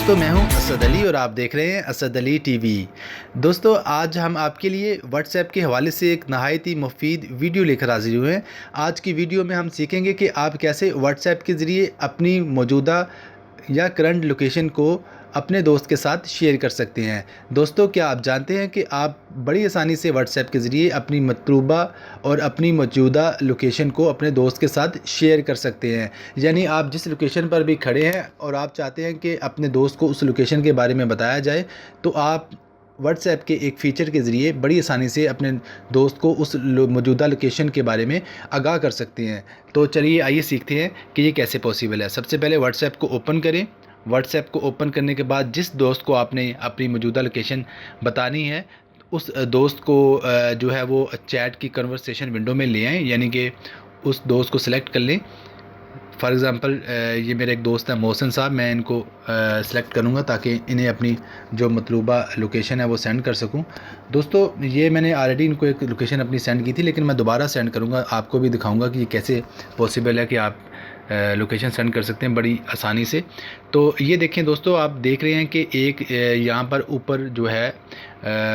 दोस्तों मैं हूं असद अली और आप देख रहे हैं असद अली टीवी। दोस्तों आज हम आपके लिए व्हाट्सएप के हवाले से एक नहायत ही मुफीद वीडियो लेकर हाजिर हुए हैं। आज की वीडियो में हम सीखेंगे कि आप कैसे व्हाट्सएप के ज़रिए अपनी मौजूदा या करंट लोकेशन को अपने दोस्त के साथ शेयर कर सकते हैं। दोस्तों क्या आप जानते हैं कि आप बड़ी आसानी से व्हाट्सएप के ज़रिए अपनी मतलूबा और अपनी मौजूदा लोकेशन को अपने दोस्त के साथ शेयर कर सकते हैं। यानी आप जिस लोकेशन पर भी खड़े हैं और आप चाहते हैं कि अपने दोस्त को उस लोकेशन के बारे में बताया जाए, तो आप व्हाट्सएप के एक फ़ीचर के ज़रिए बड़ी आसानी से अपने दोस्त को उस मौजूदा लोकेशन के बारे में आगाह कर सकते हैं। तो चलिए आइए सीखते हैं कि ये कैसे पॉसिबल है। सबसे पहले व्हाट्सएप को ओपन करें। व्हाट्सएप को ओपन करने के बाद जिस दोस्त को आपने अपनी मौजूदा लोकेशन बतानी है, उस दोस्त को जो है वो चैट की कन्वर्सेशन विंडो में ले आएँ, यानी कि उस दोस्त को सिलेक्ट कर लें। फॉर एग्ज़ाम्पल ये मेरे एक दोस्त है मोहसिन साहब, मैं इनको सेलेक्ट करूँगा ताकि इन्हें अपनी जो मतलूबा लोकेशन है वो सेंड कर सकूँ। दोस्तों ये मैंने ऑलरेडी इनको एक लोकेशन अपनी सेंड की थी, लेकिन मैं दोबारा सेंड करूँगा, आपको भी दिखाऊँगा कि ये कैसे पॉसिबल है कि आप लोकेशन सेंड कर सकते हैं बड़ी आसानी से। तो ये देखें दोस्तों, आप देख रहे हैं कि एक यहाँ पर ऊपर जो है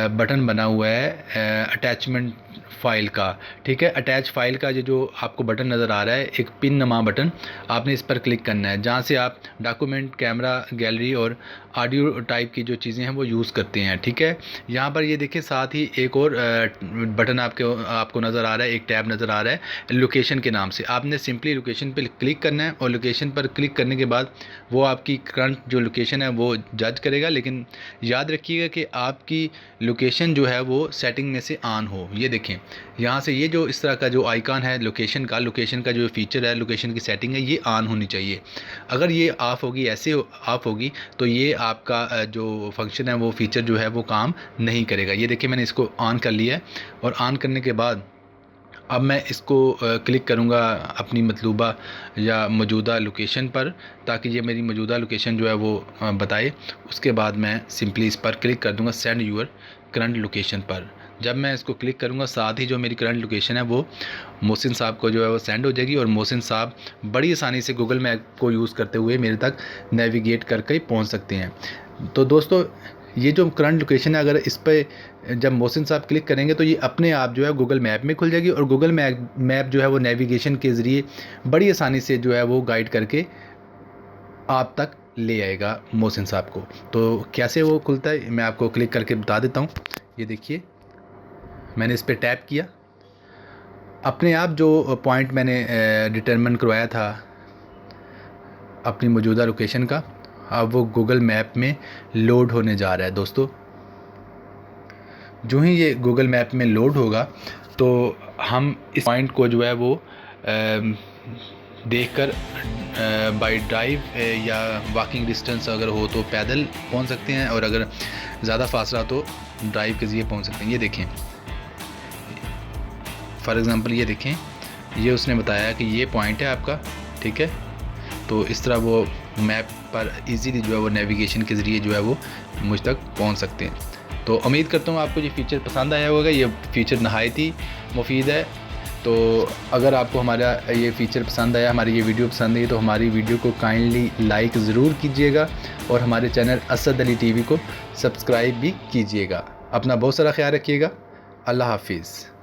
बटन बना हुआ है अटैचमेंट फ़ाइल का, ठीक है। अटैच फ़ाइल का जो आपको बटन नज़र आ रहा है, एक पिन नमा बटन, आपने इस पर क्लिक करना है, जहाँ से आप डॉक्यूमेंट, कैमरा, गैलरी और ऑडियो टाइप की जो चीज़ें हैं वो यूज़ करते हैं, ठीक है। यहाँ पर ये देखें साथ ही एक और बटन आपको नज़र आ रहा है, एक टैब नज़र आ रहा है लोकेशन के नाम से। आपने सिंपली लोकेशन पर क्लिक करना है और लोकेशन पर क्लिक करने के बाद वो आपकी करंट जो लोकेशन है वो जज करेगा, लेकिन याद रखिएगा कि आपकी लोकेशन जो है वो सेटिंग में से ऑन हो। ये देखें यहाँ से ये जो इस तरह का जो आइकॉन है लोकेशन का जो फीचर है, लोकेशन की सेटिंग है, ये ऑन होनी चाहिए। अगर ये ऑफ़ होगी, ऐसे ऑफ़ होगी, तो ये आपका जो फंक्शन है वो फीचर जो है वो काम नहीं करेगा। ये देखिए मैंने इसको ऑन कर लिया है और ऑन करने के बाद अब मैं इसको क्लिक करूँगा अपनी मतलूबा या मौजूदा लोकेशन पर, ताकि ये मेरी मौजूदा लोकेशन जो है वो बताए। उसके बाद मैं सिंपली इस पर क्लिक कर दूँगा सेंड यूर करंट लोकेशन पर। जब मैं इसको क्लिक करूँगा, साथ ही जो मेरी करंट लोकेशन है वो मोहसिन साहब को जो है वो सेंड हो जाएगी और मोहसिन साहब बड़ी आसानी से गूगल मैप को यूज़ करते हुए मेरे तक नेविगेट करके पहुँच सकते हैं। तो दोस्तों ये जो करंट लोकेशन है, अगर इस पर जब मोहसिन साहब क्लिक करेंगे तो ये अपने आप जो है गूगल मैप में खुल जाएगी और गूगल मैप जो है वो नेविगेशन के ज़रिए बड़ी आसानी से जो है वो गाइड करके आप तक ले आएगा मोहसिन साहब को। तो कैसे वो खुलता है मैं आपको क्लिक करके बता देता हूँ। ये देखिए मैंने इस पर टैप किया, अपने आप जो पॉइंट मैंने डिटरमिन करवाया था अपनी मौजूदा लोकेशन का, अब वो गूगल मैप में लोड होने जा रहा है। दोस्तों जो ही ये गूगल मैप में लोड होगा तो हम इस पॉइंट को जो है वो देखकर बाय ड्राइव या वॉकिंग डिस्टेंस अगर हो तो पैदल पहुंच सकते हैं, और अगर ज़्यादा फासला तो ड्राइव के ज़रिए पहुंच सकते हैं। ये देखें फॉर एग्ज़ाम्पल, ये देखें ये उसने बताया कि ये पॉइंट है आपका, ठीक है। तो इस तरह वो मैप पर इजीली जो है वो नेविगेशन के ज़रिए जो है वो मुझ तक पहुंच सकते हैं। तो उम्मीद करता हूँ आपको ये फ़ीचर पसंद आया होगा। ये फ़ीचर नहायत ही मुफीद है। तो अगर आपको हमारा ये फ़ीचर पसंद आया, हमारी ये वीडियो पसंद आई, तो हमारी वीडियो को काइंडली लाइक ज़रूर कीजिएगा और हमारे चैनल असद अली टीवी को सब्सक्राइब भी कीजिएगा। अपना बहुत सारा ख्याल रखिएगा। अल्लाह हाफिज़।